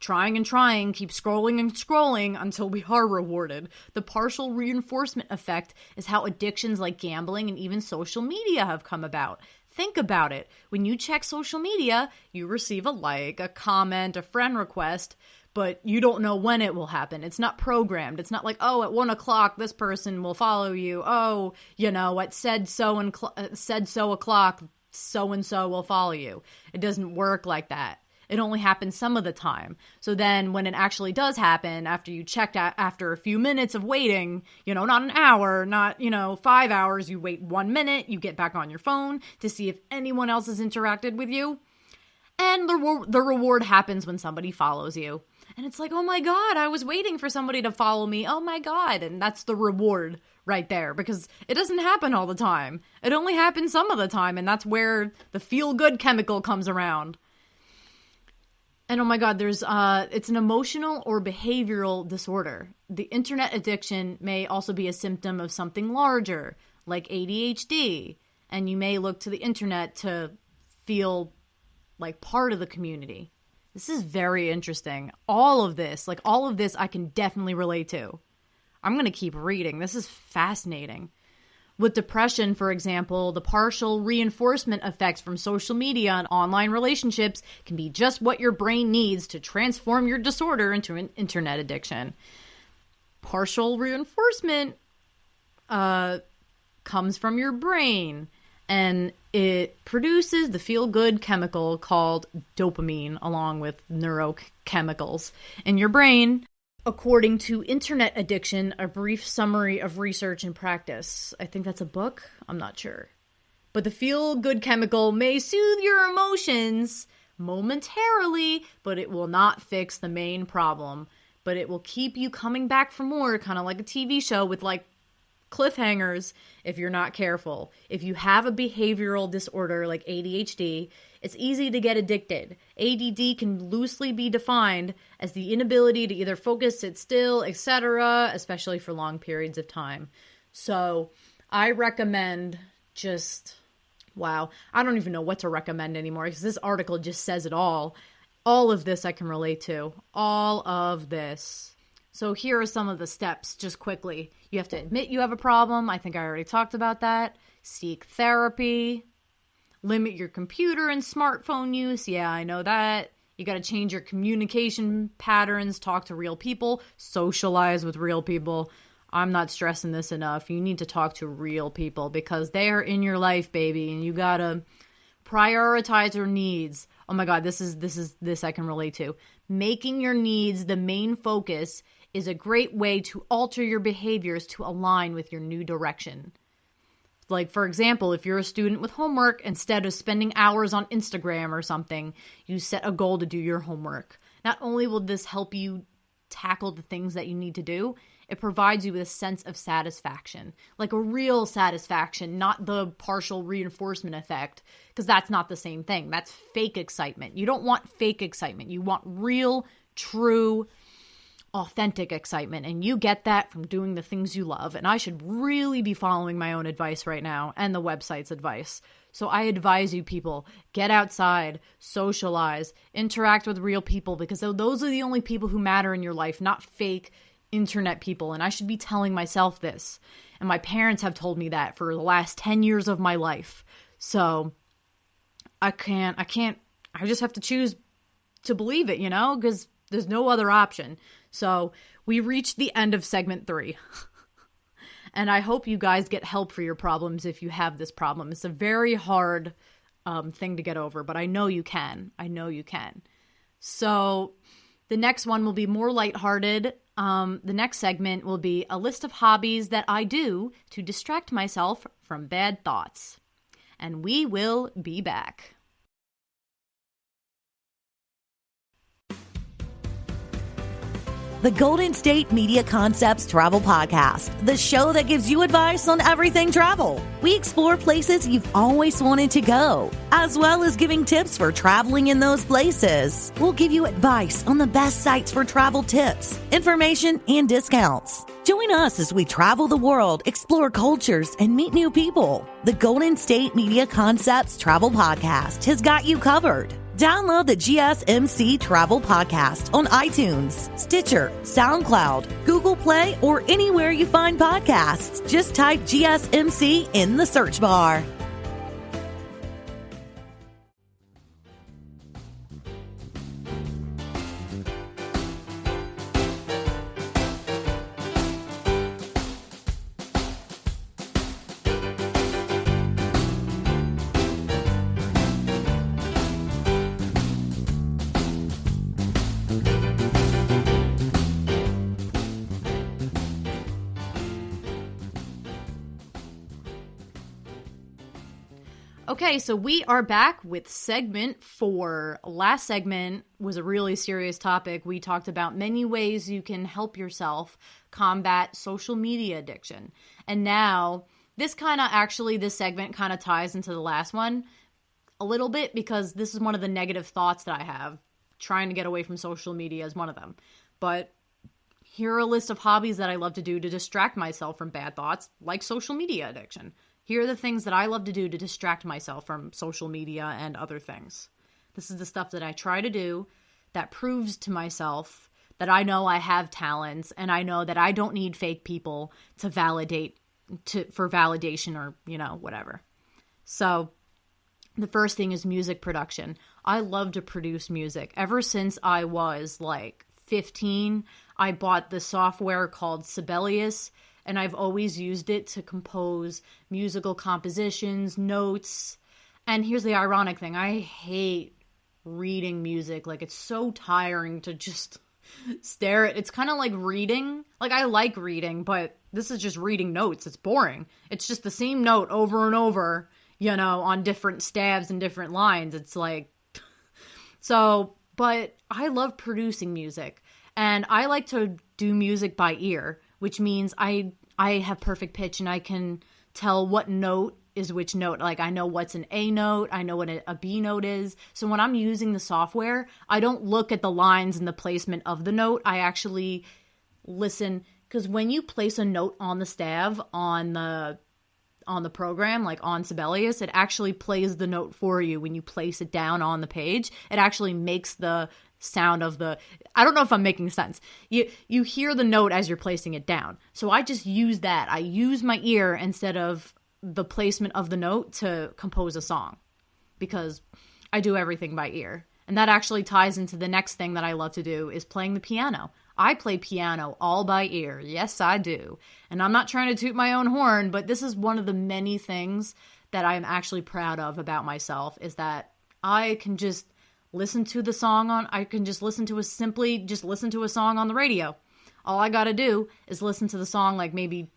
keep scrolling and scrolling until we are rewarded. The partial reinforcement effect is how addictions like gambling and even social media have come about. Think about it. When you check social media, you receive a like, a comment, a friend request, but you don't know when it will happen. It's not programmed. It's not like, oh, at 1 o'clock, this person will follow you. Oh, at said so o'clock, so-and-so will follow you. It doesn't work like that. It only happens some of the time. So then when it actually does happen, after you checked out, after a few minutes of waiting, not an hour, not, 5 hours, you wait 1 minute, you get back on your phone to see if anyone else has interacted with you. And the reward happens when somebody follows you. And it's like, oh my God, I was waiting for somebody to follow me. Oh my God. And that's the reward right there, because it doesn't happen all the time. It only happens some of the time. And that's where the feel-good chemical comes around. And oh my God, it's an emotional or behavioral disorder. The internet addiction may also be a symptom of something larger, like ADHD. and you may look to the internet to feel like part of the community. This is very interesting. All of this I can definitely relate to. I'm going to keep reading. This is fascinating. With depression, for example, the partial reinforcement effects from social media and online relationships can be just what your brain needs to transform your disorder into an internet addiction. Partial reinforcement comes from your brain, and it produces the feel-good chemical called dopamine, along with neurochemicals in your brain. According to Internet Addiction, a brief summary of research and practice. I think that's a book? I'm not sure. But the feel-good chemical may soothe your emotions momentarily, but it will not fix the main problem. But it will keep you coming back for more, kind of like a TV show with like cliffhangers if you're not careful. If you have a behavioral disorder like ADHD, it's easy to get addicted. ADD can loosely be defined as the inability to either focus, sit still, etc., especially for long periods of time. So I recommend I don't even know what to recommend anymore because this article just says it all. All of this I can relate to. All of this. So here are some of the steps, just quickly. You have to admit you have a problem. I think I already talked about that. Seek therapy. Limit your computer and smartphone use. Yeah, I know that. You got to change your communication patterns. Talk to real people. Socialize with real people. I'm not stressing this enough. You need to talk to real people because they are in your life, baby. And you got to prioritize your needs. Oh my God, this I can relate to. Making your needs the main focus is a great way to alter your behaviors to align with your new direction. Like, for example, if you're a student with homework, instead of spending hours on Instagram or something, you set a goal to do your homework. Not only will this help you tackle the things that you need to do, it provides you with a sense of satisfaction. Like a real satisfaction, not the partial reinforcement effect, because that's not the same thing. That's fake excitement. You don't want fake excitement. You want real, true, authentic excitement, and you get that from doing the things you love. And I should really be following my own advice right now and the website's advice. So I advise you people, get outside, socialize, interact with real people, because those are the only people who matter in your life, not fake internet people. And I should be telling myself this. And my parents have told me that for the last 10 years of my life. So I just have to choose to believe it, because there's no other option. So we reached the end of segment 3. And I hope you guys get help for your problems if you have this problem. It's a very hard thing to get over, but I know you can. So the next one will be more lighthearted. The next segment will be a list of hobbies that I do to distract myself from bad thoughts. And we will be back. The Golden State Media Concepts Travel Podcast, the show that gives you advice on everything travel. We explore places you've always wanted to go, as well as giving tips for traveling in those places. We'll give you advice on the best sites for travel tips, information, and discounts. Join us as we travel the world, explore cultures, and meet new people. The Golden State Media Concepts Travel Podcast has got you covered. Download the GSMC Travel Podcast on iTunes, Stitcher, SoundCloud, Google Play, or anywhere you find podcasts. Just type GSMC in the search bar. Okay, so we are back with segment 4. Last segment was a really serious topic. We talked about many ways you can help yourself combat social media addiction. And now, this segment kind of ties into the last one a little bit, because this is one of the negative thoughts that I have. Trying to get away from social media is one of them. But Here are a list of hobbies that I love to do to distract myself from bad thoughts, like social media addiction. Here are the things that I love to do to distract myself from social media and other things. This is the stuff that I try to do that proves to myself that I know I have talents, and I know that I don't need fake people to for validation or, whatever. So the first thing is music production. I love to produce music. Ever since I was like 15, I bought the software called Sibelius, and I've always used it to compose musical compositions, notes. And here's the ironic thing. I hate reading music. Like, it's so tiring to just stare at. It's kind of like reading. Like, I like reading, but this is just reading notes. It's boring. It's just the same note over and over, on different stabs and different lines. It's like, but I love producing music, and I like to do music by ear, which means I have perfect pitch, and I can tell what note is which note. Like, I know what's an A note, I know what a B note is. So when I'm using the software, I don't look at the lines and the placement of the note. I actually listen, because when you place a note on the stab on the program, like on Sibelius, it actually plays the note for you when you place it down on the page. It actually makes the sound of I don't know if I'm making sense. You hear the note as you're placing it down. So I just use that. I use my ear instead of the placement of the note to compose a song, because I do everything by ear. And that actually ties into the next thing that I love to do, is playing the piano. I play piano all by ear. Yes, I do. And I'm not trying to toot my own horn, but this is one of the many things that I'm actually proud of about myself, is that I can just listen to the song I can just listen to a song on the radio. All I got to do is listen to the song like maybe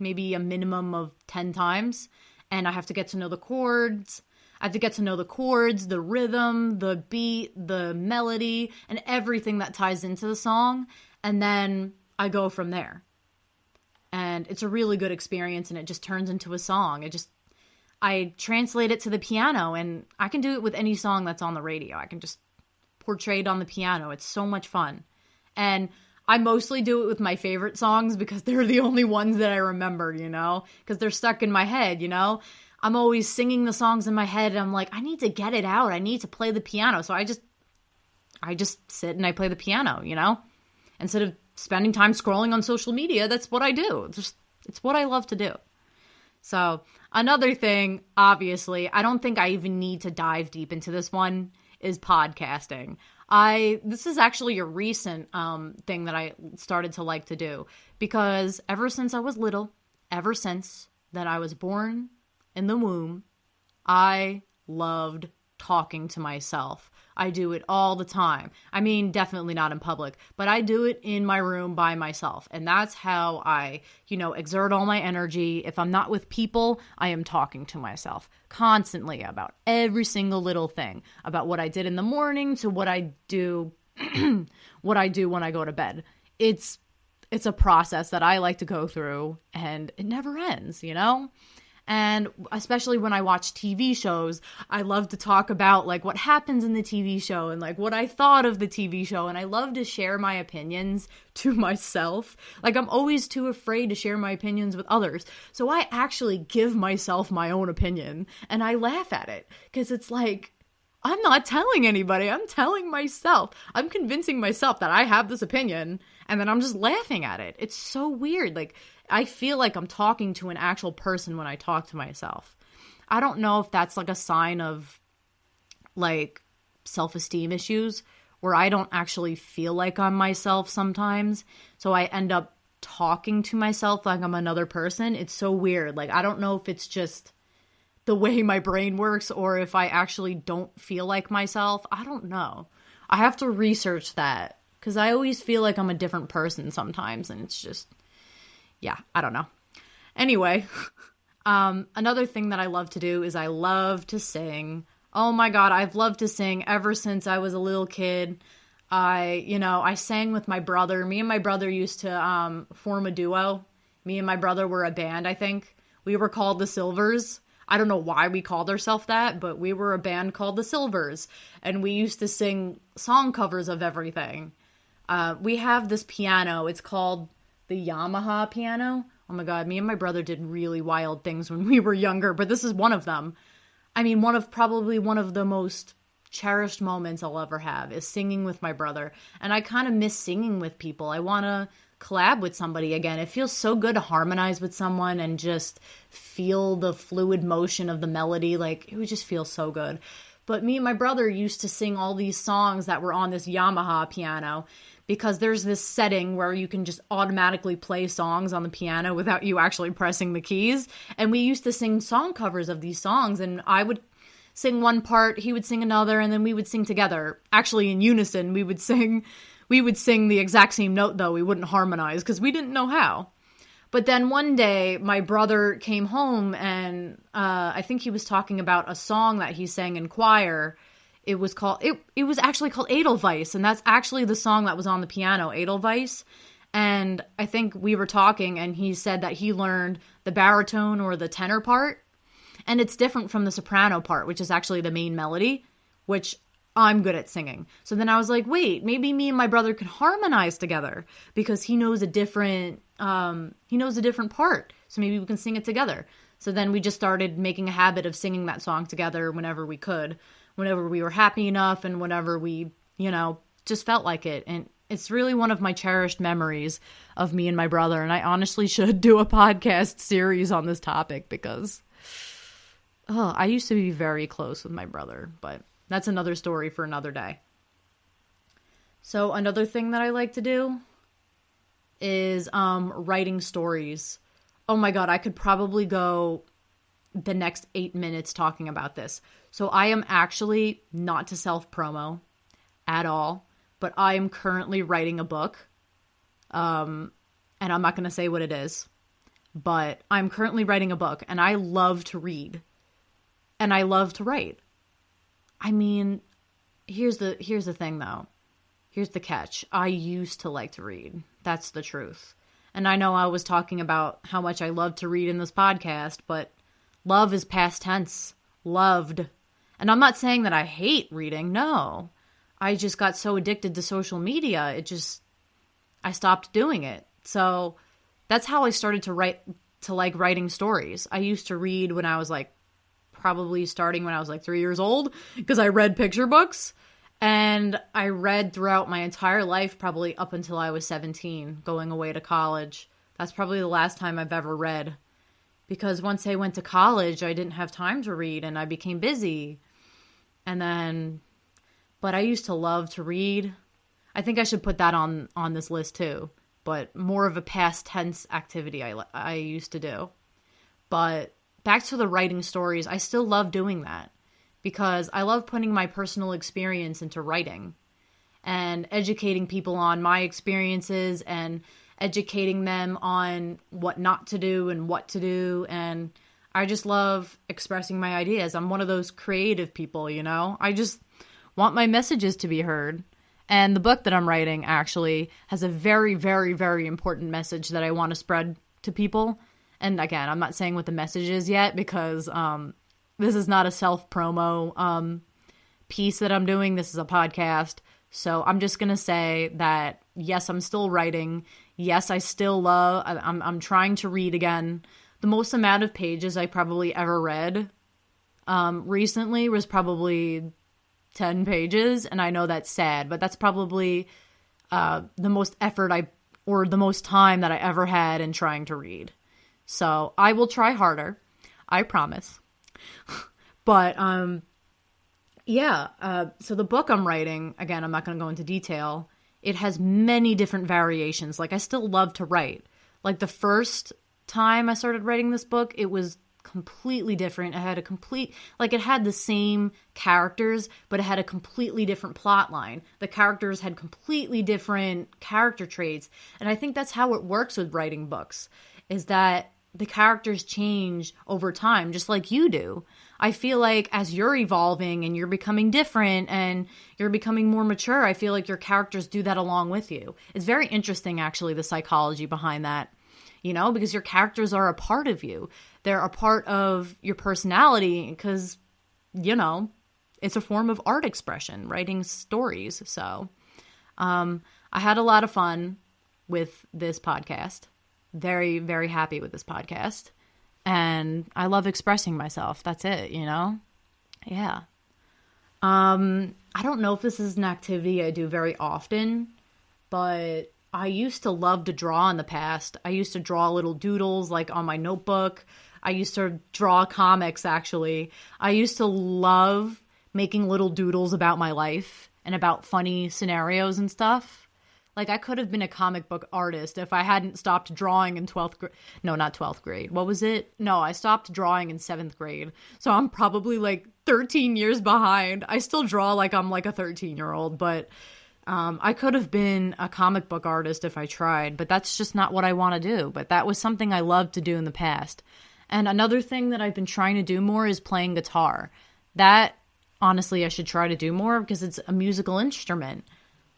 a minimum of 10 times, and I have to get to know the chords. I have to get to know the chords, the rhythm, the beat, the melody, and everything that ties into the song, and then I go from there. And it's a really good experience, and it just turns into a song. I translate it to the piano, and I can do it with any song that's on the radio. I can just portray it on the piano. It's so much fun. And I mostly do it with my favorite songs, because they're the only ones that I remember, because they're stuck in my head, I'm always singing the songs in my head, and I'm like, I need to get it out. I need to play the piano. So I just sit and I play the piano, instead of spending time scrolling on social media. That's what I do. It's what I love to do. So another thing, obviously, I don't think I even need to dive deep into this one, is podcasting. This is actually a recent thing that I started to like to do, because ever since I was little, ever since that I was born in the womb, I loved talking to myself. I do it all the time. I mean, definitely not in public, but I do it in my room by myself. And that's how I, exert all my energy. If I'm not with people, I am talking to myself constantly about every single little thing, about what I did in the morning to what I do, when I go to bed. It's a process that I like to go through, and it never ends, And especially when I watch TV shows, I love to talk about like what happens in the TV show and like what I thought of the TV show. And I love to share my opinions to myself. Like, I'm always too afraid to share my opinions with others. So I actually give myself my own opinion, and I laugh at it, because it's like, I'm not telling anybody. I'm telling myself. I'm convincing myself that I have this opinion, and then I'm just laughing at it. It's so weird. Like, I feel like I'm talking to an actual person when I talk to myself. I don't know if that's like a sign of like self-esteem issues, where I don't actually feel like I'm myself sometimes. So I end up talking to myself like I'm another person. It's so weird. Like, I don't know if it's just the way my brain works, or if I actually don't feel like myself. I don't know. I have to research that, because I always feel like I'm a different person sometimes, and it's just, yeah, I don't know. Anyway, another thing that I love to do is I love to sing. Oh my God, I've loved to sing ever since I was a little kid. I sang with my brother. Me and my brother used to form a duo. Me and my brother were a band, I think. We were called the Silvers. I don't know why we called ourselves that, but we were a band called the Silvers, and we used to sing song covers of everything. We have this piano. It's called the Yamaha piano. Oh my God, me and my brother did really wild things when we were younger, but this is one of them. I mean, probably one of the most cherished moments I'll ever have is singing with my brother. And I kind of miss singing with people. I want to collab with somebody again. It feels so good to harmonize with someone and just feel the fluid motion of the melody. Like, it would just feel so good. But me and my brother used to sing all these songs that were on this Yamaha piano, because there's this setting where you can just automatically play songs on the piano without you actually pressing the keys. And we used to sing song covers of these songs, and I would sing one part, he would sing another, and then we would sing together. Actually, in unison, we would sing the exact same note, though. We wouldn't harmonize because we didn't know how. But then one day, my brother came home, and I think he was talking about a song that he sang in choir. It was actually called Edelweiss, and that's actually the song that was on the piano, Edelweiss. And I think we were talking, and he said that he learned the baritone or the tenor part, and it's different from the soprano part, which is actually the main melody, which I'm good at singing. So then I was like, wait, maybe me and my brother could harmonize together, because he knows a different part. So maybe we can sing it together. So then we just started making a habit of singing that song together whenever we could, whenever we were happy enough, and whenever we, just felt like it. And it's really one of my cherished memories of me and my brother. And I honestly should do a podcast series on this topic, because I used to be very close with my brother, but that's another story for another day. So another thing that I like to do is writing stories. Oh my God, I could probably go the next 8 minutes talking about this. So I am actually, not to self-promo at all, but I am currently writing a book. And I'm not going to say what it is, but I'm currently writing a book, and I love to read. And I love to write. I mean, here's the thing, though. Here's the catch. I used to like to read. That's the truth. And I know I was talking about how much I love to read in this podcast, but love is past tense. Loved. And I'm not saying that I hate reading. No. I just got so addicted to social media. I stopped doing it. So that's how I started to like writing stories. I used to read when I was probably starting when I was 3 years old, because I read picture books, and I read throughout my entire life, probably up until I was 17, going away to college. That's probably the last time I've ever read, because once I went to college, I didn't have time to read, and I became busy. But I used to love to read. I think I should put that on this list too, but more of a past tense activity I used to do. But back to the writing stories, I still love doing that, because I love putting my personal experience into writing and educating people on my experiences and educating them on what not to do and what to do. And I just love expressing my ideas. I'm one of those creative people, I just want my messages to be heard. And the book that I'm writing actually has a very, very, very important message that I want to spread to people. And again, I'm not saying what the message is yet, because this is not a self-promo piece that I'm doing. This is a podcast. So I'm just going to say that, yes, I'm still writing. Yes, I'm trying to read again. The most amount of pages I probably ever read recently was probably 10 pages. And I know that's sad, but that's probably the most effort or the most time that I ever had in trying to read. So I will try harder. I promise. But, so the book I'm writing, again, I'm not going to go into detail. It has many different variations. I still love to write. The first time I started writing this book, it was completely different. It had it had the same characters, but it had a completely different plot line. The characters had completely different character traits. And I think that's how it works with writing books, is that the characters change over time, just like you do. I feel like as you're evolving and you're becoming different and you're becoming more mature, I feel like your characters do that along with you. It's very interesting, actually, the psychology behind that, because your characters are a part of you. They're a part of your personality, because, it's a form of art expression, writing stories. So, I I had a lot of fun with this podcast. Very, very happy with this podcast. And I love expressing myself. That's it, you know? Yeah. I don't know if this is an activity I do very often, but I used to love to draw in the past. I used to draw little doodles like on my notebook. I used to draw comics, actually. I used to love making little doodles about my life and about funny scenarios and stuff. Like, I could have been a comic book artist if I hadn't stopped drawing in 12th grade. No, not 12th grade. What was it? No, I stopped drawing in 7th grade. So I'm probably like 13 years behind. I still draw like I'm like a 13-year-old, but I could have been a comic book artist if I tried, but that's just not what I want to do. But that was something I loved to do in the past. And another thing that I've been trying to do more is playing guitar. That, honestly, I should try to do more because it's a musical instrument.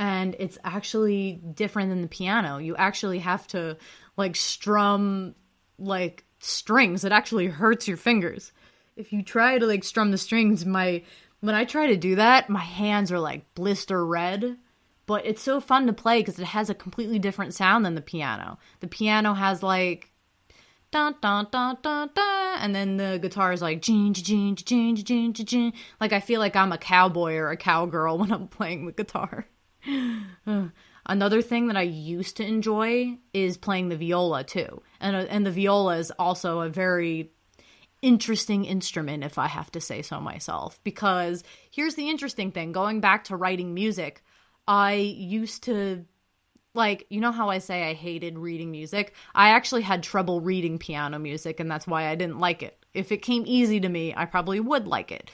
And it's actually different than the piano. You actually have to, like, strum, like, strings. It actually hurts your fingers. If you try to, like, strum the strings, when I try to do that, my hands are, like, blister red. But it's so fun to play because it has a completely different sound than the piano. The piano has, like, dun, dun, dun, dun, dun, and then the guitar is like, jing, jing, jing, jing, jing. Like, I feel like I'm a cowboy or a cowgirl when I'm playing the guitar. Another thing that I used to enjoy is playing the viola too, and the viola is also a very interesting instrument, if I have to say so myself, because here's the interesting thing. Going back to writing music, I used to, like, you know how I say I hated reading music? I actually had trouble reading piano music, and that's why I didn't like it. If it came easy to me, I probably would like it.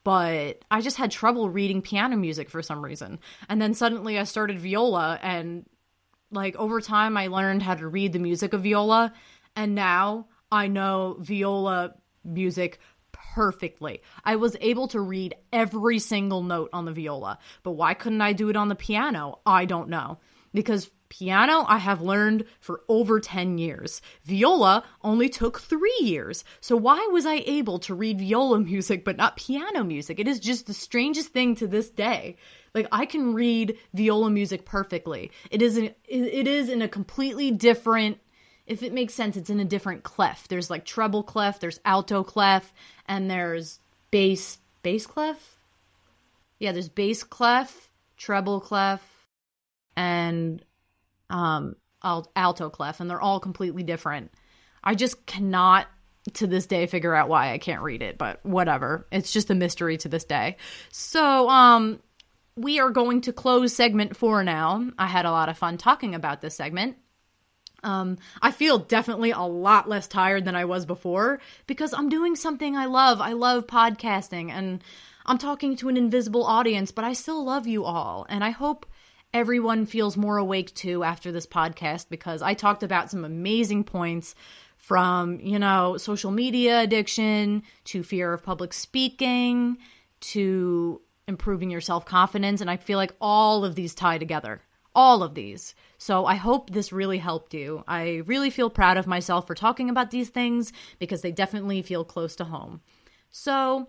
But I just had trouble reading piano music for some reason. And then suddenly I started viola, and like over time I learned how to read the music of viola, and now I know viola music perfectly. I was able to read every single note on the viola. But why couldn't I do it on the piano? I don't know. Because piano I have learned for over 10 years. Viola only took 3 years. So why was I able to read viola music but not piano music? It is just the strangest thing to this day. Like, I can read viola music perfectly. It is in a completely different, if it makes sense, it's in a different clef. There's like treble clef, there's alto clef, and there's bass clef? Yeah, there's bass clef, treble clef, and alto clef, and they're all completely different. I just cannot to this day figure out why I can't read it, but whatever. It's just a mystery to this day. So we are going to close segment 4 now. I had a lot of fun talking about this segment. I feel definitely a lot less tired than I was before because I'm doing something I love. I love podcasting, and I'm talking to an invisible audience, but I still love you all, and I hope everyone feels more awake too after this podcast, because I talked about some amazing points from, you know, social media addiction to fear of public speaking to improving your self-confidence. And I feel like all of these tie together, all of these. So I hope this really helped you. I really feel proud of myself for talking about these things because they definitely feel close to home. So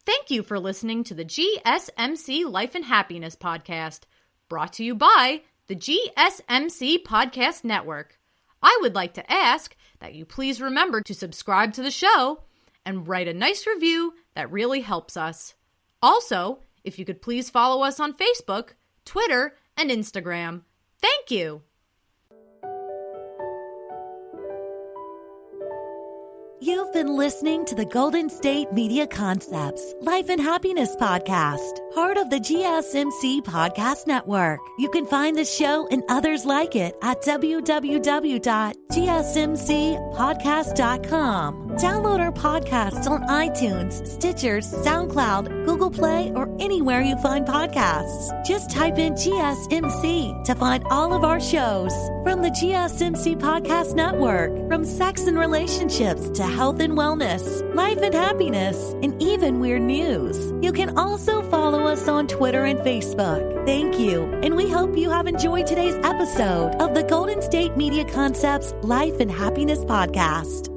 thank you for listening to the GSMC Life and Happiness podcast, brought to you by the GSMC Podcast Network. I would like to ask that you please remember to subscribe to the show and write a nice review that really helps us. Also, if you could please follow us on Facebook, Twitter, and Instagram. Thank you! You've been listening to the Golden State Media Concepts Life and Happiness Podcast, part of the GSMC Podcast Network. You can find the show and others like it at www.gsmcpodcast.com. Download our podcasts on iTunes, Stitcher, SoundCloud, Google Play, or anywhere you find podcasts. Just type in GSMC to find all of our shows. From the GSMC Podcast Network, from sex and relationships to health and wellness, life and happiness, and even weird news. You can also follow us on Twitter and Facebook. Thank you, and we hope you have enjoyed today's episode of the Golden State Media Concepts Life and Happiness Podcast.